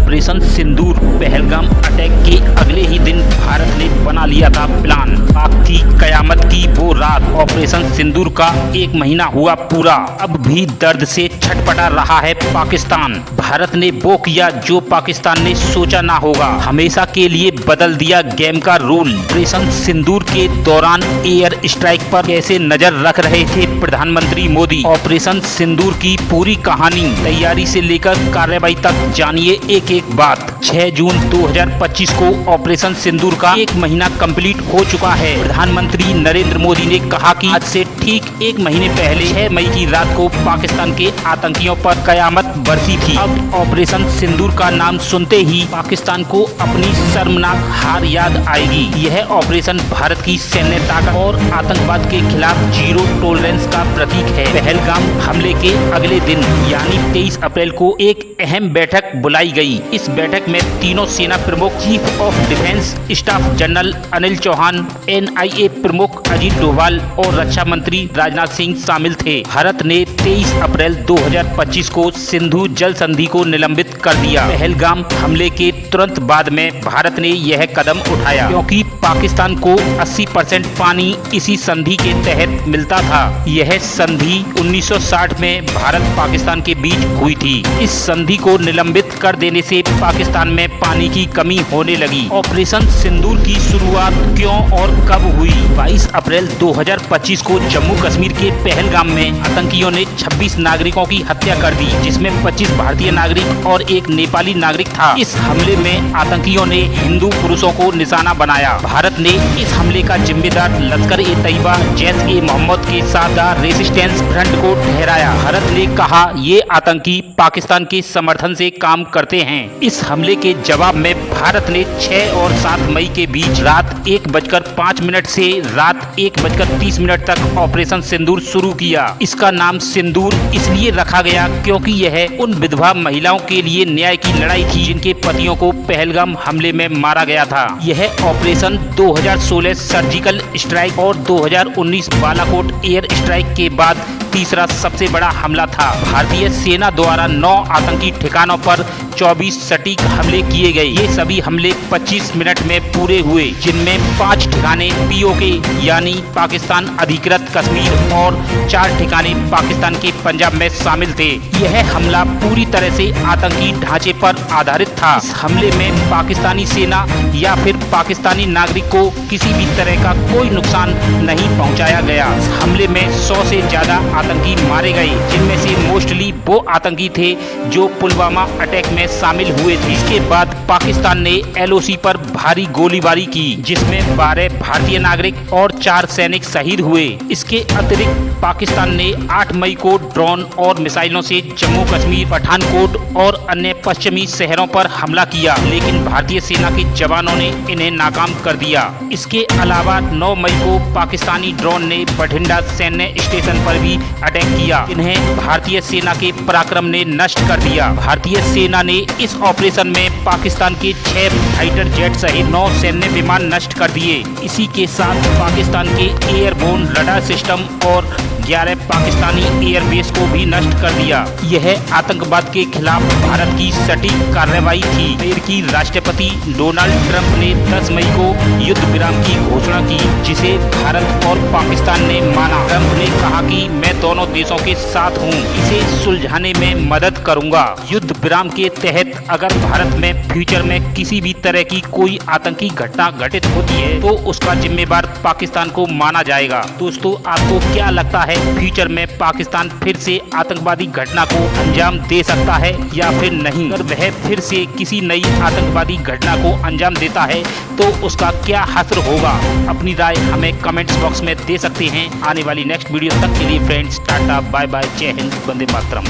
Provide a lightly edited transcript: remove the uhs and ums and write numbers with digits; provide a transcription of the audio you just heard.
Operation सिंदूर Pahalgam attack के अगले ही दिन भारत ने बना लिया था प्लान। पाक की कयामत की वो रात, ऑपरेशन सिंदूर का 1 महीना हुआ पूरा। अब भी दर्द से छटपटा रहा है पाकिस्तान। भारत ने वो किया जो पाकिस्तान ने सोचा ना होगा, हमेशा के लिए बदल दिया गेम का रूल। ऑपरेशन सिंदूर के दौरान एयर स्ट्राइक पर कैसे नजर रख रहे थे प्रधानमंत्री मोदी। ऑपरेशन सिंदूर की पूरी कहानी, तैयारी से लेकर कार्रवाई तक जानिए एक एक बात। 6 जून 2025 को ऑपरेशन सिंदूर का 1 महीना कंप्लीट हो चुका है। प्रधानमंत्री नरेंद्र मोदी ने कहा कि आज से ठीक 1 महीने पहले 6 मई की रात को पाकिस्तान के आतंकियों पर कयामत बरसी थी। अब ऑपरेशन सिंदूर का नाम सुनते ही पाकिस्तान को अपनी शर्मनाक हार याद आएगी। यह ऑपरेशन भारत की सैन्य ताकत और आतंकवाद के खिलाफ जीरो टॉलरेंस का प्रतीक है। पहलगाम हमले के अगले दिन यानी 23 अप्रैल को एक अहम बैठक बुलाई गई। इस बैठक में तीनों सेना प्रमुख, chief of defence staff general Anil Chauhan, NIA प्रमुख अजीत डोभाल और रक्षा मंत्री राजनाथ सिंह शामिल थे। भारत ने 23 अप्रैल 2025 को सिंधु जल संधि को निलंबित कर दिया। पहलगाम हमले के तुरंत बाद में भारत ने यह कदम उठाया क्योंकि पाकिस्तान को 80% पानी इसी संधि के तहत मिलता था। यह संधि 1960 में भारत पाकिस्तान के बीच हुई थी। इस संधि को निलंबित कर देने से पाकिस्तान में पानी की कमी होने लगी। ऑपरेशन सिंदूर की शुरुआत क्यों और कब हुई? 22 अप्रैल 2025 को जम्मू कश्मीर के पहलगाम में आतंकियों ने 26 नागरिकों की हत्या कर दी, जिसमें 25 भारतीय नागरिक और एक नेपाली नागरिक था। इस हमले में आतंकियों ने हिंदू पुरुषों को निशाना बनाया। भारत ने इस हमले का जिम्मेदार लश्कर-ए-तैयबा जैश-ए-मोहम्मद के साथ रेजिस्टेंस फ्रंट को ठहराया। भारत ने कहा ये आतंकी पाकिस्तान के समर्थन से काम करते हैं। इस हमले के जवाब में भारत ने 6 और 7 मई के बीच रात 1:05 से रात 1:30 तक ऑपरेशन सिंदूर शुरू किया। इसका नाम सिंदूर इसलिए रखा गया क्योंकि यह उन विधवा महिलाओं के लिए न्याय की लड़ाई थी जिनके पतियों को पहलगाम हमले में मारा गया था। यह ऑपरेशन 2016 सर्जिकल स्ट्राइक और 2019 बालाकोट एयर स्ट्राइक के बाद तीसरा सबसे बड़ा हमला था। भारतीय सेना द्वारा 9 आतंकी ठिकानों पर 24 सटीक हमले किए गए। ये सभी हमले 25 मिनट में पूरे हुए, जिनमें 5 ठिकाने POK यानी पाकिस्तान अधिकृत कश्मीर और 4 ठिकाने पाकिस्तान के पंजाब में शामिल थे। यह हमला पूरी तरह से आतंकी ढांचे पर आधारित था। इस हमले में पाकिस्तानी सेना या फिर पाकिस्तानी नागरिक को किसी भी तरह का कोई नुकसान नहीं पहुंचाया गया। इस हमले में 100 से ज्यादा आतंकी मारे गए, जिनमें से मोस्टली वो आतंकी थे जो पुलवामा अटैक में शामिल हुए थे। इसके बाद पाकिस्तान ने LOC पर भारी गोलीबारी की, जिसमें 12 भारतीय नागरिक और 4 सैनिक शहीद हुए। इसके अतिरिक्त पाकिस्तान ने 8 मई को ड्रोन और मिसाइलों से जम्मू कश्मीर, पठानकोट और अन्य पश्चिमी शहरों पर हमला किया, लेकिन भारतीय सेना के जवानों ने इन्हें नाकाम कर दिया। इसके अलावा 9 मई को पाकिस्तानी ड्रोन ने बठिंडा सैन्य स्टेशन पर भी अटैक किया, इन्हें भारतीय सेना के पराक्रम ने नष्ट कर दिया। भारतीय सेना ने इस ऑपरेशन में पाकिस्तान के 6 फाइटर जेट सहित 9 सैन्य विमान नष्ट कर दिए। इसी के साथ पाकिस्तान के एयरबोर्न रडार सिस्टम और 11 पाकिस्तानी एयरबेस को भी नष्ट कर दिया। यह आतंकवाद के खिलाफ भारत की सटीक कार्रवाई थी। अमेरिकी राष्ट्रपति डोनाल्ड ट्रंप ने 10 मई को युद्ध विराम की घोषणा की, जिसे भारत और पाकिस्तान ने माना। ट्रंप ने कहा कि मैं दोनों देशों के साथ हूं, इसे सुलझाने में मदद करूंगा। युद्ध विराम के तहत अगर भारत में फ्यूचर में किसी भी तरह की कोई आतंकी घटना घटित होती है तो उसका जिम्मेदार पाकिस्तान को माना जाएगा। दोस्तों, आपको क्या लगता है, फ्यूचर में पाकिस्तान फिर से आतंकवादी घटना को अंजाम दे सकता है या फिर नहीं? अगर वह फिर से किसी नई आतंकवादी घटना को अंजाम देता है तो उसका क्या हश्र होगा? अपनी राय हमें कमेंट्स बॉक्स में दे सकते हैं। आने वाली नेक्स्ट वीडियो तक के लिए फ्रेंड्स टाटा बाय बाय, जय हिंद, वंदे मातरम।